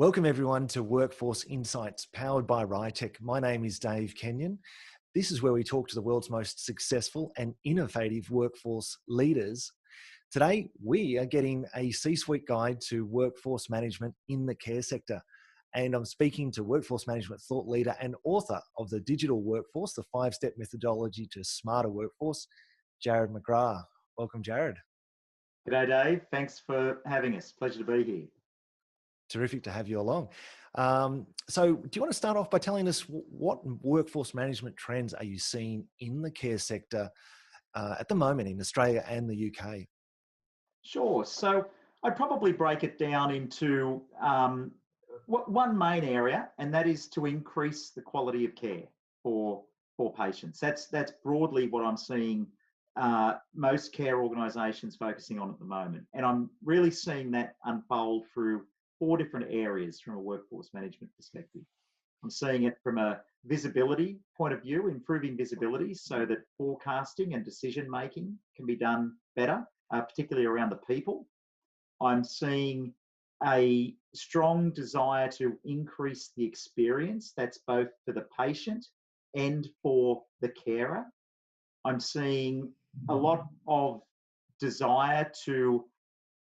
Welcome everyone to Workforce Insights powered by RITEQ. My name is Dave Kenyon. This is where we talk to the world's most successful and innovative workforce leaders. Today, we are getting a C-suite guide to workforce management in the care sector. And I'm speaking to workforce management thought leader and author of the Digital Workforce, the 5-step methodology to smarter workforce, Jarrod McGrath. Welcome, Jarrod. G'day, Dave. Thanks for having us. Pleasure to be here. Terrific to have you along. So do you want to start off by telling us what workforce management trends are you seeing in the care sector at the moment in Australia and the UK? Sure. So I'd probably break it down into one main area, and that is to increase the quality of care for patients. That's broadly what I'm seeing most care organisations focusing on at the moment. And I'm really seeing that unfold through 4 different areas from a workforce management perspective. I'm seeing it from a visibility point of view, improving visibility so that forecasting and decision making can be done better, particularly around the people. I'm seeing a strong desire to increase the experience. That's both for the patient and for the carer. I'm seeing a lot of desire to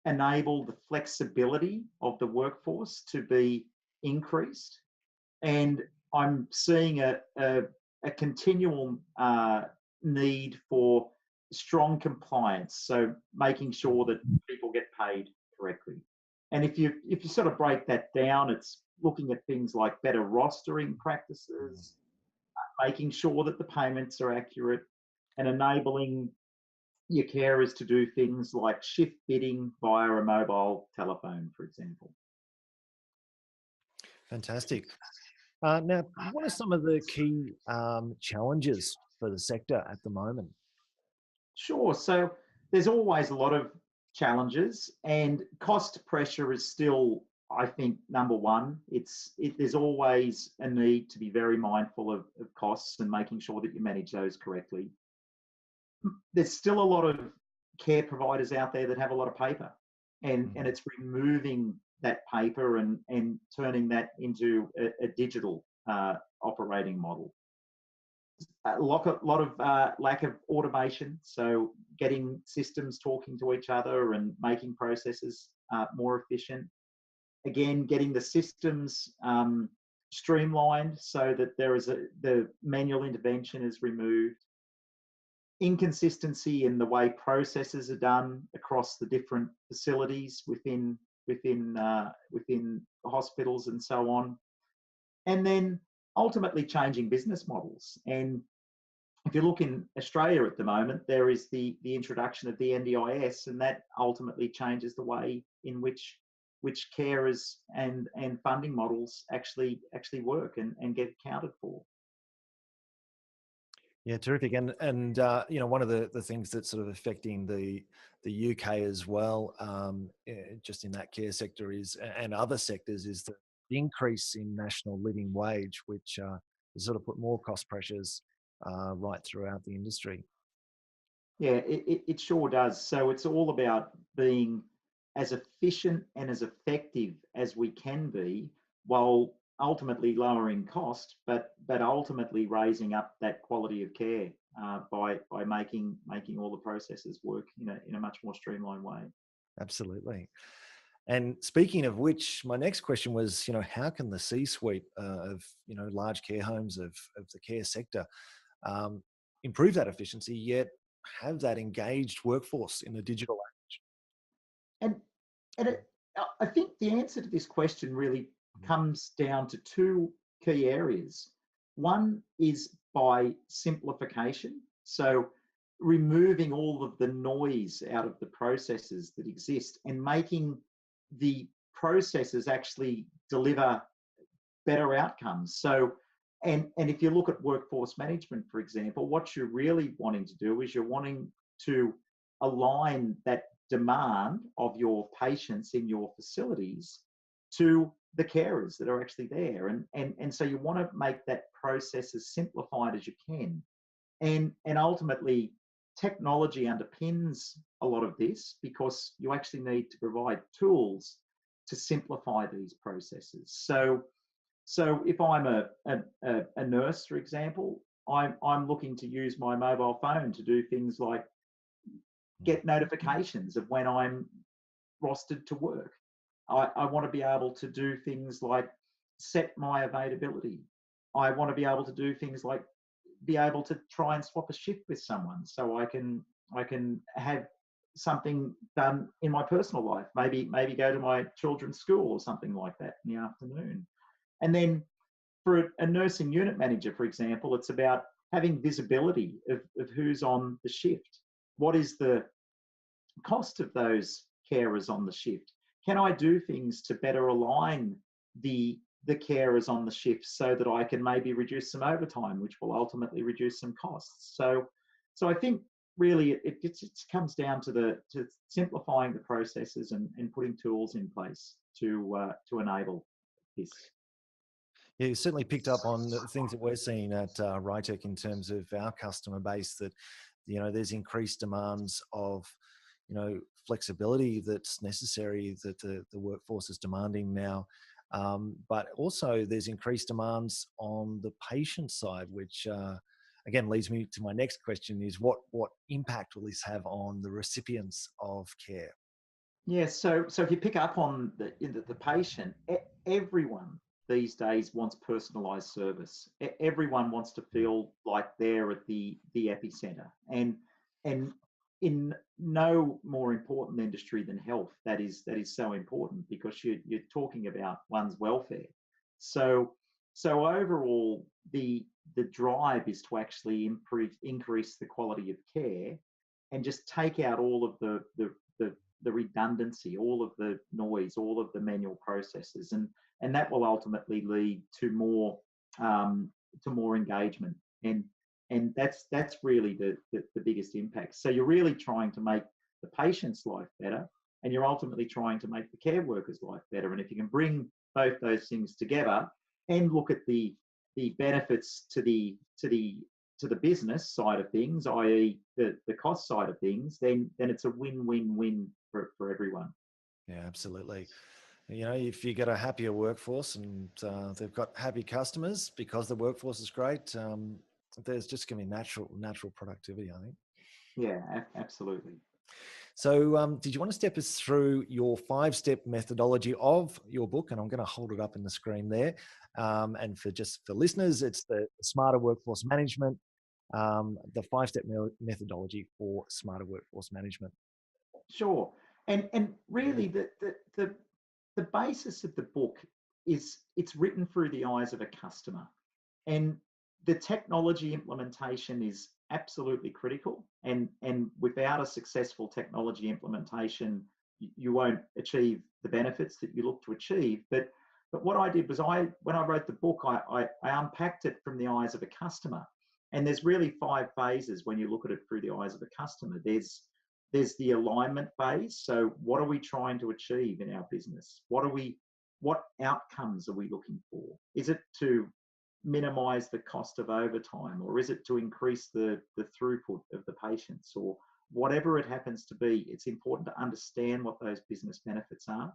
enable the flexibility of the workforce to be increased. And I'm seeing a continual need for strong compliance, so making sure that people get paid correctly. And if you sort of break that down, it's looking at things like better rostering practices, making sure that the payments are accurate, and enabling your carers to do things like shift bidding via a mobile telephone, for example. Fantastic. Now, what are some of the key challenges for the sector at the moment? Sure. So there's always a lot of challenges, and cost pressure is still, I think, number one. There's always a need to be very mindful of costs and making sure that you manage those correctly. There's still a lot of care providers out there that have a lot of paper, and it's removing that paper and turning that into a digital operating model. A lot of lack of automation, so getting systems talking to each other and making processes more efficient. Again, getting the systems streamlined so that the manual intervention is removed. Inconsistency in the way processes are done across the different facilities within hospitals and so on, and then ultimately changing business models. And if you look in Australia at the moment, there is the introduction of the NDIS, and that ultimately changes the way in which carers and funding models actually work and get accounted for. Yeah, terrific. And you know, one of the things that's sort of affecting the UK as well, just in that care sector and other sectors, is the increase in national living wage, which has sort of put more cost pressures right throughout the industry. Yeah, it sure does. So it's all about being as efficient and as effective as we can be, while ultimately lowering cost, but ultimately raising up that quality of care by making all the processes work in a much more streamlined way. Absolutely. And speaking of which, my next question was, how can the C-suite of, large care homes of the care sector improve that efficiency, yet have that engaged workforce in the digital age? And I think the answer to this question really comes down to 2 key areas. One is by simplification, so removing all of the noise out of the processes that exist and making the processes actually deliver better outcomes. So, and if you look at workforce management, for example, what you're really wanting to do is you're wanting to align that demand of your patients in your facilities to the carers that are actually there. And so you want to make that process as simplified as you can. And ultimately, technology underpins a lot of this, because you actually need to provide tools simplify these processes. So if I'm a nurse, for example, I'm looking to use my mobile phone to do things like get notifications of when I'm rostered to work. I want to be able to do things like set my availability. I want to be able to do things like be able to try and swap a shift with someone, so I can have something done in my personal life. Maybe go to my children's school or something like that in the afternoon. And then for a nursing unit manager, for example, it's about having visibility of who's on the shift. What is the cost of those carers on the shift? Can I do things to better align the carers on the shift so that I can maybe reduce some overtime, which will ultimately reduce some costs? So I think really it comes down to simplifying the processes and putting tools in place to enable this. Yeah, you certainly picked up on the things that we're seeing at RITEQ in terms of our customer base, that, you know, there's increased demands of, you know, flexibility that's necessary, that the workforce is demanding now. But also there's increased demands on the patient side, which again leads me to my next question, is what impact will this have on the recipients of care? Yeah, so if you pick up on the patient, everyone these days wants personalised service. Everyone wants to feel like they're at the epicenter, and in no more important industry than health, that is so important, because you're talking about one's welfare. So overall, the drive is to actually increase the quality of care, and just take out all of the redundancy, all of the noise, all of the manual processes, and that will ultimately lead to more engagement, and that's really the biggest impact. So you're really trying to make the patient's life better, and you're ultimately trying to make the care worker's life better. And if you can bring both those things together and look at the benefits to the business side of things, i.e. the cost side of things, then it's a win-win-win for everyone. Yeah, absolutely. You know, if you get a happier workforce and they've got happy customers because the workforce is great, there's just going to be natural productivity, I think. Yeah, absolutely. So did you want to step us through your 5-step methodology of your book? And I'm going to hold it up in the screen there. And for listeners, it's the Smarter Workforce Management, the 5-step methodology for smarter workforce management. Sure. And really the basis of the book is it's written through the eyes of a customer. And the technology implementation is absolutely critical. And without a successful technology implementation, you won't achieve the benefits that you look to achieve. But what I did was when I wrote the book, I unpacked it from the eyes of a customer. And there's really 5 phases when you look at it through the eyes of a customer. There's the alignment phase. So what are we trying to achieve in our business? What outcomes are we looking for? Is it to minimize the cost of overtime, or is it to increase the throughput of the patients, or whatever it happens to be? It's important to understand what those business benefits are,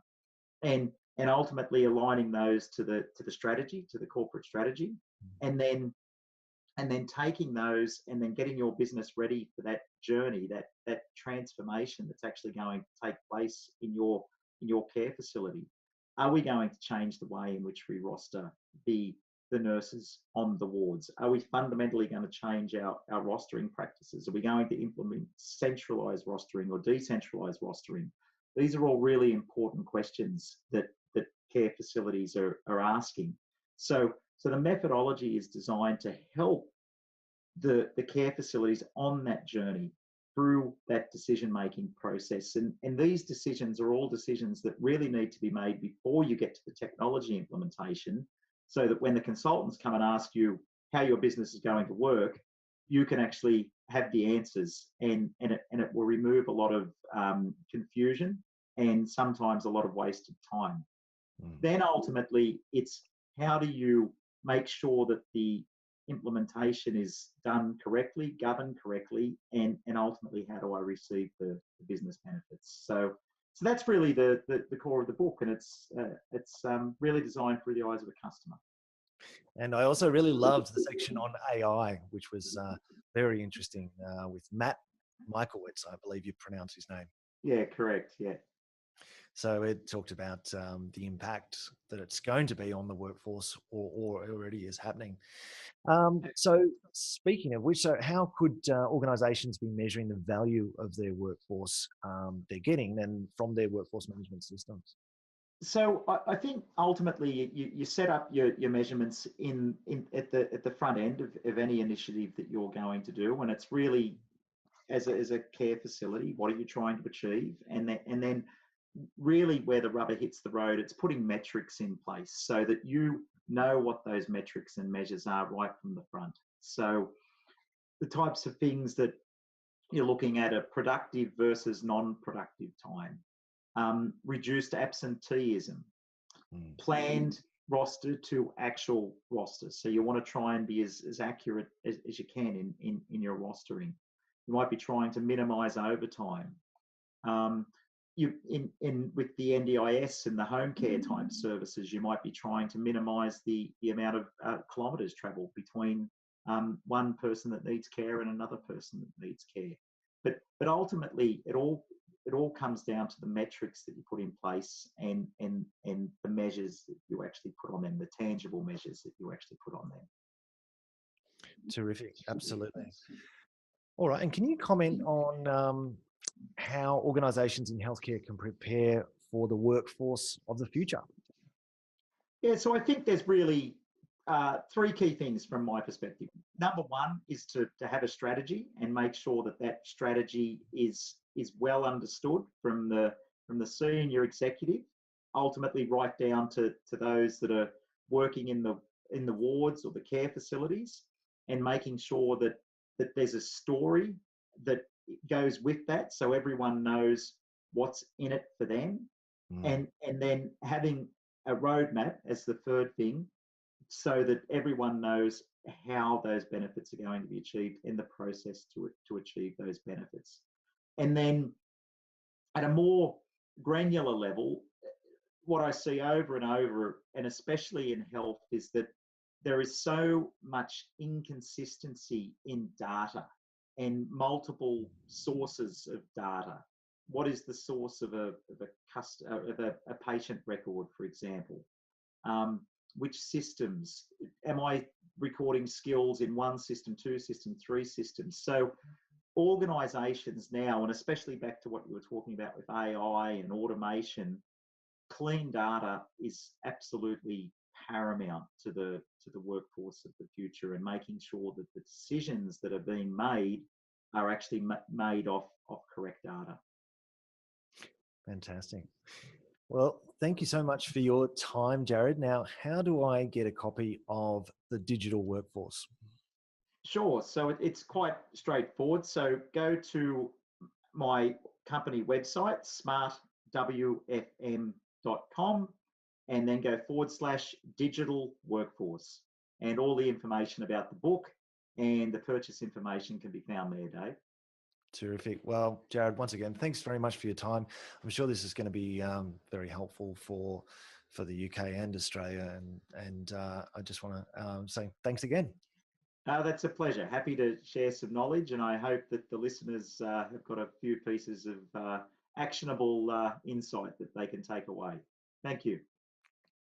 and ultimately aligning those to the strategy, to the corporate strategy, and then taking those and then getting your business ready for that journey, that transformation that's actually going to take place in your care facility. Are we going to change the way in which we roster the nurses on the wards? Are we fundamentally going to change our rostering practices? Are we going to implement centralized rostering or decentralized rostering? These are all really important questions that care facilities are asking. So the methodology is designed to help the care facilities on that journey through that decision-making process. And these decisions are all decisions that really need to be made before you get to the technology implementation, so that when the consultants come and ask you how your business is going to work, you can actually have the answers, and it will remove a lot of confusion and sometimes a lot of wasted time. Then ultimately, it's how do you make sure that the implementation is done correctly, governed correctly, and ultimately, how do I receive the business benefits? So So that's really the core of the book, and it's really designed through the eyes of a customer. And I also really loved the section on AI, which was very interesting with Matt Michaelwitz, I believe you pronounce his name. Yeah, correct. Yeah. So it talked about the impact that it's going to be on the workforce, or already is happening. So speaking of which, so how could organisations be measuring the value of their workforce they're getting and from their workforce management systems? So I think ultimately you set up your measurements at the front end of any initiative that you're going to do, and it's really as a care facility, what are you trying to achieve, and then really where the rubber hits the road, it's putting metrics in place so that you know what those metrics and measures are right from the front. So the types of things that you're looking at are productive versus non-productive time, reduced absenteeism, planned roster to actual roster. So you want to try and be as accurate as you can in your rostering. You might be trying to minimize overtime. With the NDIS and the home care type services, you might be trying to minimize the amount of kilometres travelled between one person that needs care and another person that needs care. But ultimately, it all comes down to the metrics that you put in place and the measures that you actually put on them, the tangible measures that you actually put on them. Terrific, absolutely. All right, and can you comment on how organisations in healthcare can prepare for the workforce of the future? Yeah, so I think there's really three key things from my perspective. Number one is to have a strategy and make sure that strategy is well understood from the senior executive, ultimately right down to those that are working in the wards or the care facilities, and making sure that there's a story that goes with that, so everyone knows what's in it for them, and then having a roadmap as the third thing, so that everyone knows how those benefits are going to be achieved in the process to achieve those benefits. And then at a more granular level, what I see over and over, and especially in health, is that there is so much inconsistency in data and multiple sources of data. What is the source of a patient record, for example? Which systems? Am I recording skills in one system, two systems, three systems? So organizations now, and especially back to what you were talking about with AI and automation, clean data is absolutely paramount to the workforce of the future, and making sure that the decisions that are being made are actually made off correct data. Fantastic. Well, thank you so much for your time, Jarrod. Now, how do I get a copy of the digital workforce? Sure. So it's quite straightforward. So go to my company website, smartwfm.com, and then go /digital workforce. And all the information about the book and the purchase information can be found there, Dave. Terrific. Well, Jarrod, once again, thanks very much for your time. I'm sure this is going to be very helpful for the UK and Australia. And I just want to say thanks again. That's a pleasure. Happy to share some knowledge, and I hope that the listeners have got a few pieces of actionable insight that they can take away. Thank you.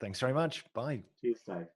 Thanks very much. Bye. Cheers, Dave.